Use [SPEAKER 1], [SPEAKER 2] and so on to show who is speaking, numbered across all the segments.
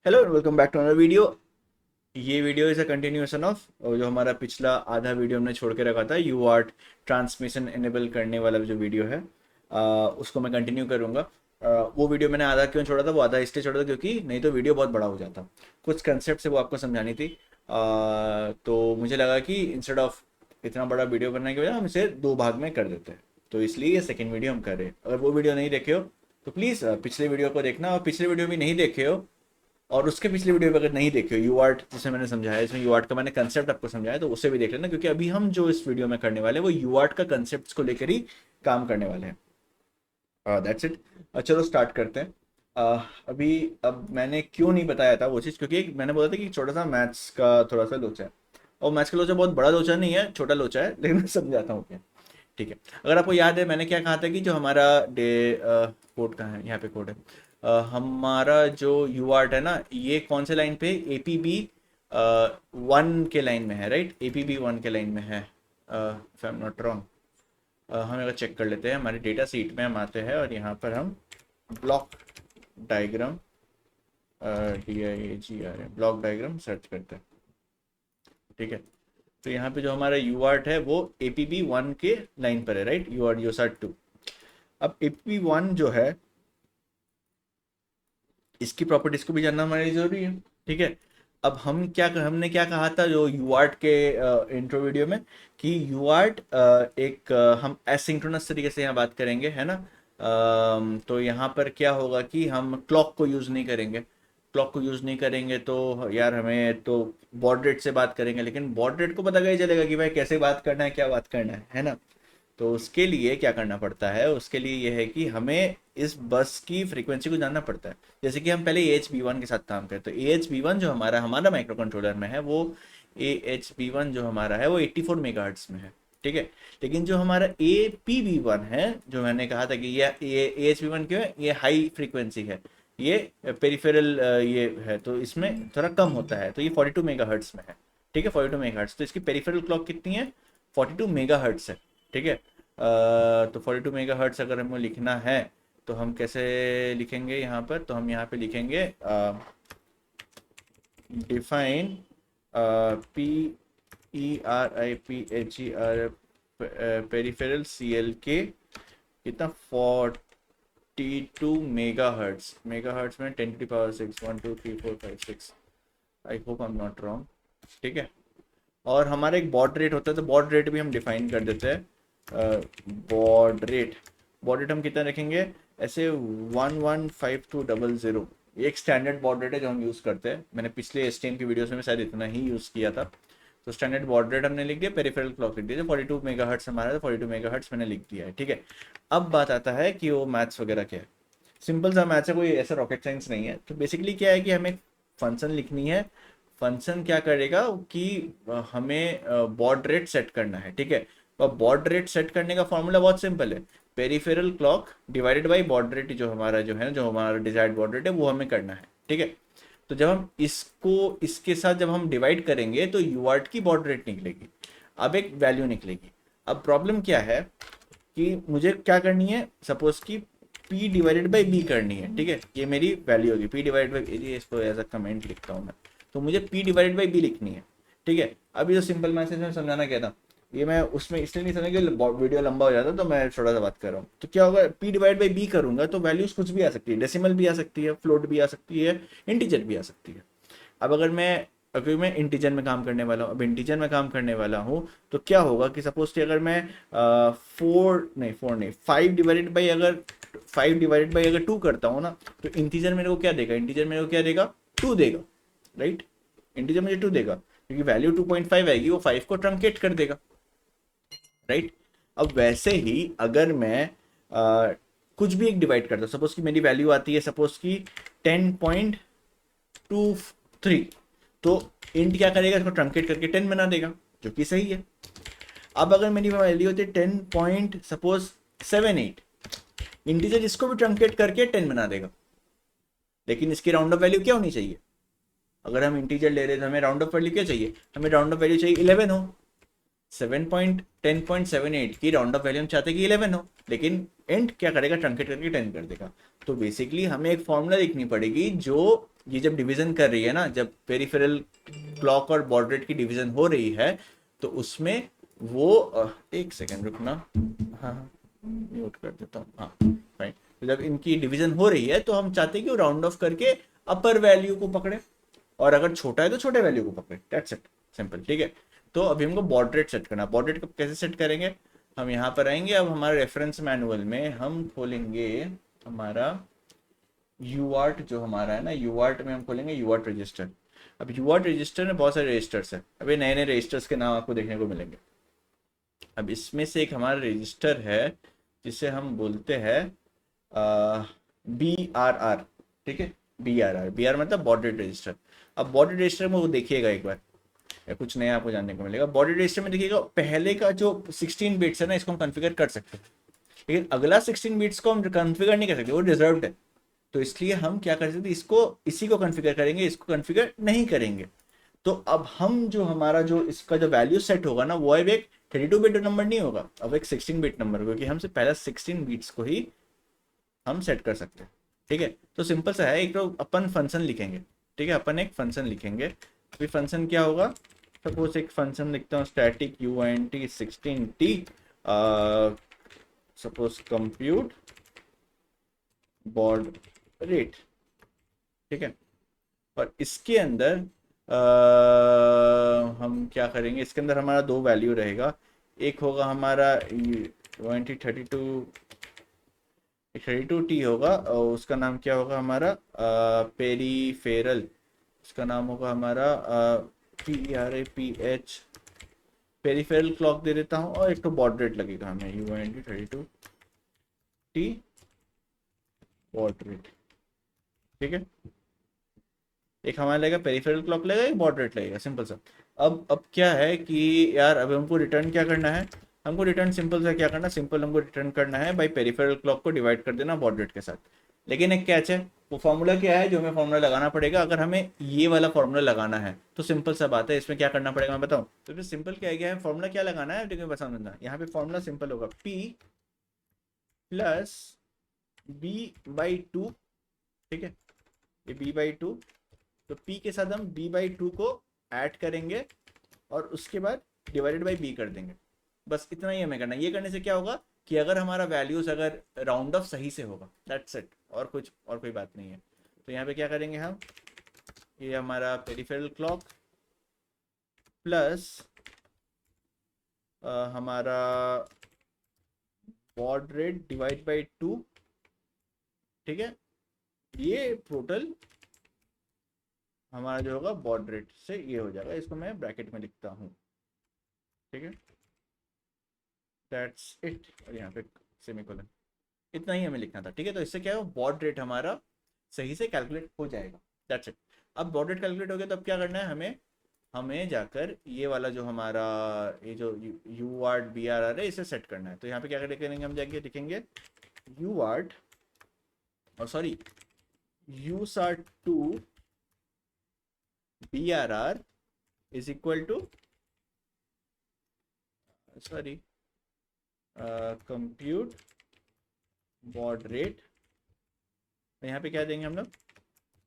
[SPEAKER 1] Hello and welcome back to another video. ये video is a continuation of जो हमारा पिछला आधा वीडियो हमने छोड़ के रखा था यू आर्ट ट्रांसमिशन इनेबल करने वाला जो वीडियो है, उसको मैं कंटिन्यू करूँगा। वो वीडियो मैंने आधा क्यों छोड़ा था, वो आधा इसलिए छोड़ा था क्योंकि नहीं तो वीडियो बहुत बड़ा हो जाता। कुछ कंसेप्ट से वो आपको समझानी थी। तो मुझे लगा कि इंस्टेड ऑफ इतना बड़ा वीडियो बनने के बजाय हम इसे दो भाग में कर देते हैं, तो इसलिए ये सेकेंड वीडियो हम कर रहे हैं। अगर वो वीडियो नहीं देखे हो तो प्लीज़ पिछले वीडियो को देखना, और पिछले वीडियो भी नहीं देखे हो और उसके पिछले वीडियो में अगर नहीं देखे हो यू आर्ट जिसे मैंने समझाया, इसमें यू आर्ट का मैंने कंसेप्ट आपको समझाया, तो उसे भी देख लेना, क्योंकि अभी हम जो इस वीडियो में करने वाले हैं वो यू आर्ट का कंसेप्ट को लेकर ही काम करने वाले हैं। That's it. चलो स्टार्ट करते हैं। अभी अब मैंने क्यों नहीं बताया था वो चीज़, क्योंकि मैंने बोला था कि छोटा सा मैथ्स का थोड़ा सा लोचा है, और मैथ्स का लोचा बहुत बड़ा लोचा नहीं है, छोटा लोचा है, लेकिन मैं समझाता हूँ क्या। ठीक है। अगर आपको याद है मैंने क्या कहा था कि जो हमारा डे कोड कहाँ है, यहाँ पे कोड है। हमारा जो यू आर्ट है ना, ये कौन से लाइन पे, ए पी बी वन के लाइन में है, right. A P B one के लाइन में है, if I am not wrong. हम अगर चेक कर लेते हैं, हमारे डेटा सीट में हम आते हैं और यहाँ पर हम block diagram, D I A G R M, block diagram search करते हैं। ठीक है। तो यहाँ पे जो हमारा यू आर्ट है वो ए पी बी वन के लाइन पर है, right. UART UART two. अब ए पी बी वन जो है, इसकी प्रॉपर्टीज को भी जानना हमारे लिए जरूरी है। ठीक है। अब हमने क्या कहा था जो यूआर्ट के इंट्रो वीडियो में, कि यूआर्ट एक हम एसिंक्रोनस तरीके से यहाँ बात करेंगे, है ना। तो यहाँ पर क्या होगा कि हम क्लॉक को यूज़ नहीं करेंगे। क्लॉक को यूज़ नहीं करेंगे तो यार हमें तो बॉड रेट से बात करेंगे, लेकिन बॉड रेट को पता कैसे चलेगा कि भाई कैसे बात करना है, क्या बात करना है ना। तो उसके लिए क्या करना पड़ता है, उसके लिए यह है कि हमें इस बस की फ्रीक्वेंसी को जानना पड़ता है। जैसे कि हम पहले ए एच बी वन के साथ काम करते हैं, तो ए एच बी वन जो हमारा हमारा माइक्रो कंट्रोलर में है, वो ए एच बी वन जो हमारा है वो 84 मेगाहर्ट्ज में है। ठीक है। लेकिन जो हमारा ए पी बी वन है, जो मैंने कहा था कि ये ए एच बी वन क्यों है, ये हाई फ्रीक्वेंसी है, ये पेरिफेरल ये है, तो इसमें थोड़ा कम होता है, तो ये 42 मेगाहर्ट्ज में है। ठीक है, 42 मेगाहर्ट्ज, तो इसकी पेरिफेरल क्लॉक कितनी है, 42 मेगाहर्ट्ज है। ठीक है। तो 42 मेगाहर्ट्ज अगर हमें लिखना है तो हम कैसे लिखेंगे यहाँ पर, तो हम यहाँ पे लिखेंगे define P E R I P H E R peripheral C L K कितना 42 मेगाहर्ट्ज, मेगाहर्ट्ज में 10 to power 6, 1 2 3 4 5 6, I hope I am not wrong. ठीक है। और हमारा एक बॉड रेट होता है, तो बॉड रेट भी हम डिफाइन कर देते हैं। बॉड रेट हम कितना रखेंगे, ऐसे 115200, ये एक स्टैंडर्ड बॉड रेट है जो हम यूज़ करते हैं। मैंने पिछले एस टी एम की वीडियोस में शायद इतना ही यूज़ किया था। तो स्टैंडर्ड बॉड रेट हमने लिख दिया, पेरिफेरल क्लॉक लिख दिया, जो 42 मेगाहर्ट्ज हमारा है, तो 42 मेगाहर्ट्ज मैंने लिख दिया है। ठीक है। अब बात आता है कि वो मैथ्स वगैरह क्या है। सिंपल सा मैथ्स है, कोई ऐसा रॉकेट साइंस नहीं है। तो बेसिकली क्या है कि हमें फंक्शन लिखनी है। फंक्शन क्या करेगा कि हमें बॉड रेट सेट करना है। ठीक है। और बॉड रेट सेट करने का फॉर्मूला बहुत सिंपल है, peripheral clock divided by baud rate, जो हमारा जो है, जो हमारा डिजायर्ड बॉड रेट है, वो हमें करना है। ठीक है। तो जब हम इसको इसके साथ जब हम डिवाइड करेंगे तो यूआर्ट की बॉड रेट निकलेगी। अब एक वैल्यू निकलेगी। अब प्रॉब्लम क्या है कि मुझे क्या करनी है, सपोज कि p डिवाइडेड बाई बी करनी है। ठीक है। ये मेरी वैल्यू होगी p डिवाइडेड बाई, इसको एज अ कमेंट लिखता हूँ मैं। तो मुझे p डिवाइडेड बाई बी लिखनी है। ठीक है। अभी जो सिंपल मैसेज में समझाना क्या था, ये मैं उसमें इसलिए नहीं समझा कि वीडियो लंबा हो जाता, तो मैं थोड़ा सा बात कर रहा हूँ। तो क्या होगा, p डिवाइड बाई बी करूंगा तो वैल्यूज कुछ भी आ सकती है, डेसिमल भी आ सकती है, फ्लोट भी आ सकती है, इंटीजर भी आ सकती है। अब अगर मैं इंटीजर में काम करने वाला हूँ, अब इंटीजर में काम करने वाला हूँ, तो क्या होगा कि सपोज कि अगर मैं 5 डिवाइडेड बाई अगर 2 करता हूँ ना, तो इंटीजर मेरे को क्या देगा, इंटीजर मेरे को क्या देगा, 2 देगा, राइट। इंटीजर मुझे 2 देगा, क्योंकि वैल्यू 2.5 आएगी, वो 5 को ट्रंकेट कर देगा, राइट। अब वैसे ही अगर मैं कुछ भी एक डिवाइड करता हूँ, सपोज कि मेरी वैल्यू आती है सपोज कि 10.23, तो इंट क्या करेगा, इसको ट्रंकेट करके 10 बना देगा, जो कि सही है। अब अगर मेरी वैल्यू होती है 10 पॉइंट सपोज 78, इंटीजर इसको भी ट्रंकेट करके 10 बना देगा, लेकिन इसकी राउंड ऑफ वैल्यू क्या होनी चाहिए। अगर हम इंटीजर ले रहे हैं तो हमें राउंड ऑफ वैल्यू क्या चाहिए, हमें राउंड ऑफ वैल्यू चाहिए 11 हो। 7.10.78 की राउंड ऑफ वैल्यू हम चाहते हैं कि 11 हो, लेकिन इंट क्या करेगा, ट्रंकेट करके 10 कर देगा। तो बेसिकली हमें एक फॉर्मूला लिखनी पड़ेगी जो ये जब डिवीजन कर रही है ना, जब पेरिफेरल क्लॉक और बॉड रेट की डिवीजन हो रही है तो उसमें वो एक सेकेंड रुकना, हाँ हाँ म्यूट कर देता हूँ, हाँ फाइन। तो जब इनकी डिवीजन हो रही है तो हम चाहते हैं कि वो राउंड ऑफ करके अपर वैल्यू को पकड़े, और अगर छोटा है तो छोटे वैल्यू को पकड़े, दैट्स इट, सिंपल, ठीक है। तो अभी हमको बॉड रेट सेट करना, बॉड रेट को कैसे सेट करेंगे, हम यहाँ पर आएंगे, अब हमारे रेफरेंस मैनुअल में हम खोलेंगे हमारा यूआर्ट, जो हमारा है ना यूआर्ट में हम खोलेंगे यूआर्ट रजिस्टर। अब यूआर्ट रजिस्टर में बहुत सारे रजिस्टर्स है, अभी नए नए रजिस्टर्स के नाम आपको देखने को मिलेंगे। अब इसमें से एक हमारा रजिस्टर है जिसे हम बोलते हैं BRR, ठीक है, BRR मतलब बॉडी रजिस्टर। अब बॉडी रजिस्टर में वो देखिएगा एक बार, या कुछ नया आपको जानने को मिलेगा। बॉडी रजिस्टर में देखिएगा पहले का जो 16 बिट्स है ना, इसको हम कॉन्फ़िगर कर सकते हैं, लेकिन अगला 16 बिट्स को हम कॉन्फ़िगर नहीं कर सकते, वो रिजर्व्ड है। तो इसलिए हम क्या कर सकते हैं, इसको इसी को कॉन्फ़िगर करेंगे, इसको कॉन्फ़िगर नहीं करेंगे। तो अब हम जो हमारा जो इसका जो वैल्यू सेट होगा ना, वो अब एक 32 बिट नंबर नहीं होगा, अब एक 16 बिट नंबर होगा, क्योंकि हमसे पहला 16 बिट्स को ही हम सेट कर सकते हैं, ठीक है। तो सिंपल सा है, एक तो अपन फंक्शन लिखेंगे, ठीक है, अपन एक फंक्शन लिखेंगे। अभी फंक्शन क्या होगा, सपोज एक फंक्शन लिखता हूँ static UINT 16T, suppose compute baud rate, ठीक है। और इसके अंदर हम क्या करेंगे, इसके अंदर हमारा दो वैल्यू रहेगा, एक होगा हमारा 32T होगा, और उसका नाम क्या होगा हमारा पेरीफेरल, उसका नाम होगा हमारा PRAPH, पेरीफेरल क्लॉक दे देता हूँ, और एक तो बॉड रेट लगेगा हमें UINT 32T बॉड रेट, ठीक है। एक हमारा लगेगा पेरिफेरल क्लॉक लगेगा, एक बॉड रेट लगेगा, सिंपल सा। अब क्या है कि यार अब हमको रिटर्न क्या करना है, हमको रिटर्न सिंपल सा क्या करना, सिंपल हमको रिटर्न करना है भाई पेरिफेरल क्लॉक को डिवाइड कर देना बॉड रेट के साथ। लेकिन एक कैच है, वो फॉर्मूला क्या है जो हमें फॉर्मूला लगाना पड़ेगा, अगर हमें ये वाला फॉर्मूला लगाना है तो सिंपल सा बात है, इसमें क्या करना पड़ेगा मैं बताऊँ, तो इसमें सिंपल क्या है, फॉर्मूला क्या लगाना है, देखिए बता समझना, यहाँ पे फॉर्मूला सिंपल होगा P प्लस B/2, ठीक है, ये B/2, तो P के साथ हम B/2 को ऐड करेंगे और उसके बाद डिवाइडेड बाई B कर देंगे, बस इतना ही हमें करना है। ये करने से क्या होगा कि अगर हमारा वैल्यूज अगर राउंड ऑफ सही से होगा, दैट्स इट, और कुछ और कोई बात नहीं है। तो यहाँ पे क्या करेंगे हम, ये हमारा पेरिफेरल क्लॉक प्लस हमारा बॉड रेट डिवाइड बाई 2, ठीक है, ये टोटल हमारा जो होगा बॉड रेट से ये हो जाएगा, इसको मैं ब्रैकेट में लिखता हूँ, ठीक है, दैट्स इट, और यहाँ पे सेमीकोलन, इतना ही हमें लिखना था, ठीक है। तो इससे क्या है, बॉड रेट हमारा सही से कैलकुलेट हो जाएगा, दैट्स इट। अब बॉड रेट कैलकुलेट हो गया तो अब क्या करना है हमें, हमें जाकर ये वाला जो हमारा ये जो UART BRR है इसे सेट करना है। तो यहाँ पे क्या करेंगे, हम जाके लिखेंगे UART, और sorry USART2 BRR is equal to, sorry compute baud rate. तो यहाँ पे क्या देंगे हम लोग,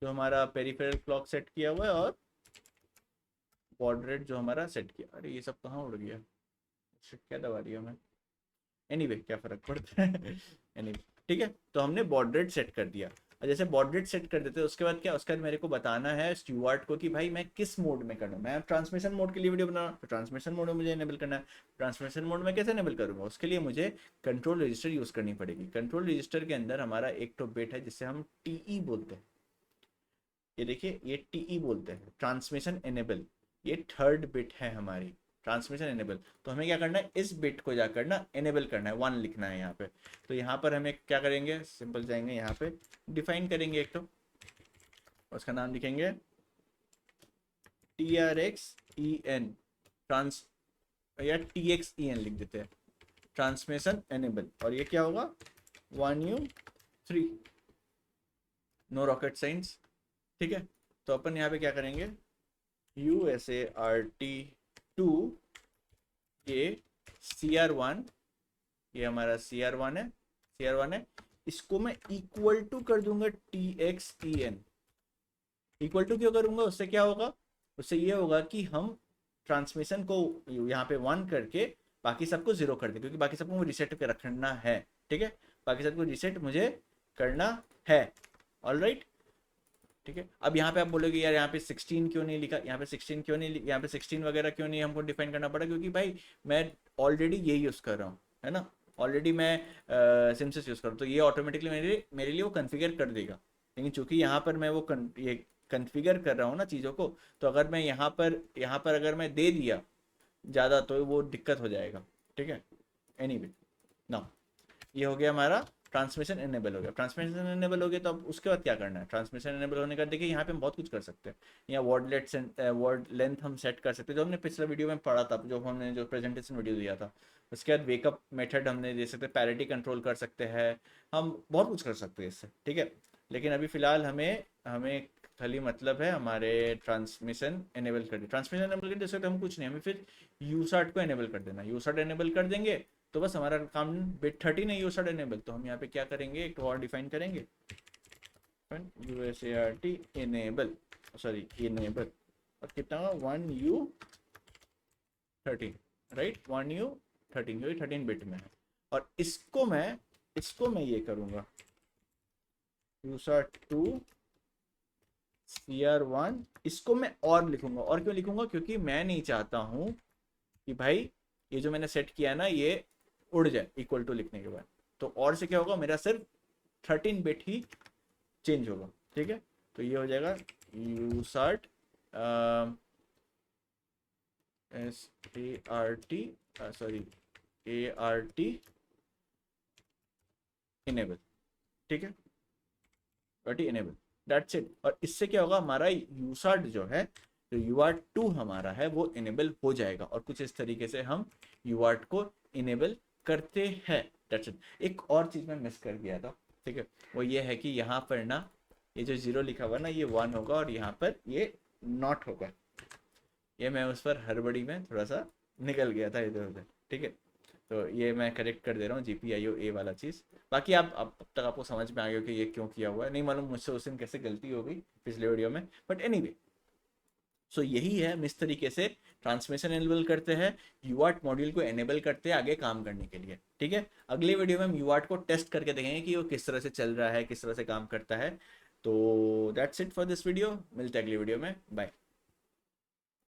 [SPEAKER 1] जो हमारा पेरिफेरल क्लॉक सेट किया हुआ है और बॉड रेट जो हमारा सेट किया, अरे ये सब कहाँ उड़ गया, क्या दबा दिया मैं, एनीवे क्या फ़र्क पड़ता है एनीवे, ठीक है। तो हमने बॉड रेट सेट कर दिया, और जैसे बॉड रेट सेट कर देते हैं उसके बाद क्या, उसके बाद मेरे को बताना है स्टूअर्ट को कि भाई मैं किस मोड में करना, मैं ट्रांसमिशन मोड के लिए वीडियो बना रहा हूँ, तो ट्रांसमिशन मोड में मुझे इनेबल करना है। ट्रांसमिशन मोड में कैसे इनेबल करूँगा, उसके लिए मुझे कंट्रोल रजिस्टर यूज़ करनी पड़ेगी। कंट्रोल रजिस्टर के अंदर हमारा एक तो बिट है जिससे हम TE बोलते हैं, ये देखिए ये TE बोलते हैं, ट्रांसमिशन इनेबल, ये थर्ड बिट है हमारी ट्रांसमिशन इनेबल। तो हमें क्या करना है, इस बिट को जाकर ना इनेबल करना है, 1 लिखना है यहाँ पे। तो यहाँ पर हमें क्या करेंगे, सिंपल जाएंगे यहाँ पे डिफाइन करेंगे एक तो, उसका नाम लिखेंगे TRXEN ट्रांस, या TXEN लिख देते हैं, ट्रांसमिशन इनेबल। और ये क्या होगा 1U3, नो रॉकेट साइंस, ठीक है। तो अपन यहाँ पे क्या करेंगे USART2, ये CR1, ये हमारा CR1 है, CR1 है, इसको मैं इक्वल टू कर दूंगा TXEN। इक्वल टू क्यों करूंगा, उससे क्या होगा, उससे ये होगा कि हम ट्रांसमिशन को यहाँ पे 1 करके बाकी सबको 0 कर दे, क्योंकि बाकी सबको मुझे रिसेट कर रखना है। ठीक है, बाकी सबको रिसेट मुझे करना है। ऑल राइट, ठीक है। अब यहाँ पे आप बोलोगे यार यहाँ पे 16 क्यों नहीं लिखा, यहाँ पे 16 क्यों नहीं, यहाँ पे 16 वगैरह क्यों नहीं हमको डिफाइन करना पड़ा, क्योंकि भाई मैं ऑलरेडी ये यूज़ कर रहा हूँ, है ना, ऑलरेडी मैं सिमसिस यूज़ कर रहा हूँ, तो ये ऑटोमेटिकली मेरे लिए वो कन्फिगर कर देगा। लेकिन चूंकि यहाँ पर मैं वो ये कन्फिगर कर रहा हूँ ना चीज़ों को, तो अगर मैं यहाँ पर अगर मैं दे दिया ज़्यादा तो वो दिक्कत हो जाएगा। ठीक है, एनीवे ना, ये हो गया हमारा ट्रांसमिशन एनेबल हो गया। ट्रांसमिशन एनेबल हो गया तो अब उसके बाद क्या करना है, ट्रांसमिशन एनेबल होने का देखिए यहाँ पे हम बहुत कुछ कर सकते हैं। यहाँ वर्ड लेंथ हम सेट कर सकते हैं, जो हमने पिछले वीडियो में पढ़ा था, जो हमने जो प्रेजेंटेशन वीडियो दिया था। उसके बाद वेकअप मेथड हमने दे सकते हैं, पैरिटी कंट्रोल कर सकते हैं, हम बहुत कुछ कर सकते हैं इससे। ठीक है, लेकिन अभी फिलहाल हमें हमें खाली मतलब है हमारे ट्रांसमिशन एनेबल कर दिया। ट्रांसमिशन एनेबल कर दिया तो हम कुछ नहीं, हमें फिर यूसार्ट को एनेबल कर देना। यूसार्ट एनेबल कर देंगे तो बस हमारा काम बिट 13 है यूसार्ट एनेबल। तो हम यहाँ पे क्या करेंगे, एक और डिफाइन करेंगे, USART एनेबल, सॉरी एनेबल, और कितना 1U13, राइट, 1U13, क्योंकि 13 बिट में है। और इसको मैं ये करूंगा यूसार्ट 2 CR1, इसको मैं और लिखूंगा। और क्यों लिखूंगा, क्योंकि मैं नहीं चाहता हूं कि भाई ये जो मैंने सेट किया ना ये उड़ जाए इक्वल टू लिखने के बाद। तो और से क्या होगा, मेरा सिर्फ 13 बिट ही चेंज होगा। ठीक है, तो ये हो जाएगा यूसार्ट ART इनेबल। ठीक है, इनेबल, दैट्स इट। और इससे क्या होगा, हमारा यूसार्ट जो है, जो UART2 हमारा है वो इनेबल हो जाएगा। और कुछ इस तरीके से हम UART को इनेबल करते हैं। That's it. एक और चीज़ मैं मिस कर गया था, ठीक है, वो ये है कि यहाँ पर ना ये जो 0 लिखा हुआ ना ये 1 होगा, और यहाँ पर ये नॉट होगा। ये मैं उस पर हड़बड़ी में थोड़ा सा निकल गया था इधर उधर। ठीक है, तो ये मैं करेक्ट कर दे रहा हूँ, GPIO A वाला चीज़। बाकी आप अब तक आपको समझ में आ गया कि ये क्यों किया हुआ है, नहीं मालूम मुझसे उस दिन कैसे गलती हो गई पिछले वीडियो में, बट एनीवे। सो यही है, हम इस तरीके से ट्रांसमिशन एनेबल करते हैं, यूआर्ट मॉड्यूल को एनेबल करते हैं आगे काम करने के लिए। ठीक है, अगले वीडियो में हम यूआर्ट को टेस्ट करके देखेंगे कि वो किस तरह से चल रहा है, किस तरह से काम करता है। तो that's it for this video, मिलते हैं अगली वीडियो में, बाय।